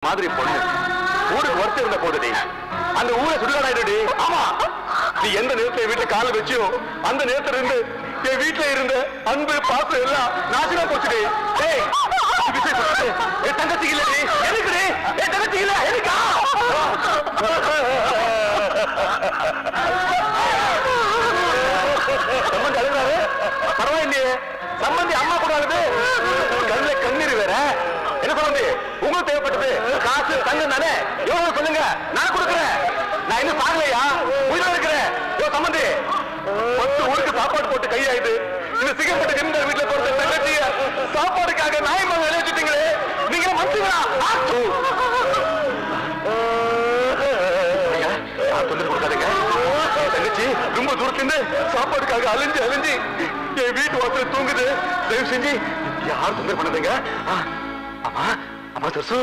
மாதிரி பொண்ணு ஊருக்கு ஒருத்தர் இருந்த போதுடி அந்த ஊரை சுடுகாடாயிடுடி. ஆமா, நீ எந்த நேரத்துல வீட்டுல கால வச்சியோ அந்த நேரத்துல இருந்து என் வீட்டுல இருந்த அன்பு பாசம் எல்லாம் நாசமா போச்சுடி. என் தங்கச்சி இல்லடி எனக்குடி, என் தங்கச்சி இல்ல எனக்கா? சம்பந்தி அழுகிறாரு. பரவாயில்லையே, சம்பந்தி அம்மா கூட அழுது கண்ணுல கண்ணீர் வேற. என்ன சம்பந்தி உங்களுக்கு தேவைப்பட்டது காசு தங்கம் தானே? எவ்வளவு சொல்லுங்க, நான் கொடுக்குறேன். நான் இன்னும் சாகலையா, உயிரோட இருக்கிறேன். சம்பந்தி 10 ஊருக்கு சாப்பாடு போட்டு கையாயுது. இந்த சிகப்பட்டு ஜெமிதார் வீட்டுல போறது தங்கச்சிய சாப்பாடுக்காக நாயமாக விளையாச்சுட்டீங்களே, நீங்க மனுஷங்களா? தொழில் கொடுக்காதீங்க. தங்கச்சி ரொம்ப தூரத்துல சாப்பாடுக்காக அலைஞ்சு அலைஞ்சு என் வீட்டு வாசல் தூங்குது. தயவு செஞ்சு யாரும் தொந்தரவு பண்ணாதீங்க. அம்மா அம்மா தர்சு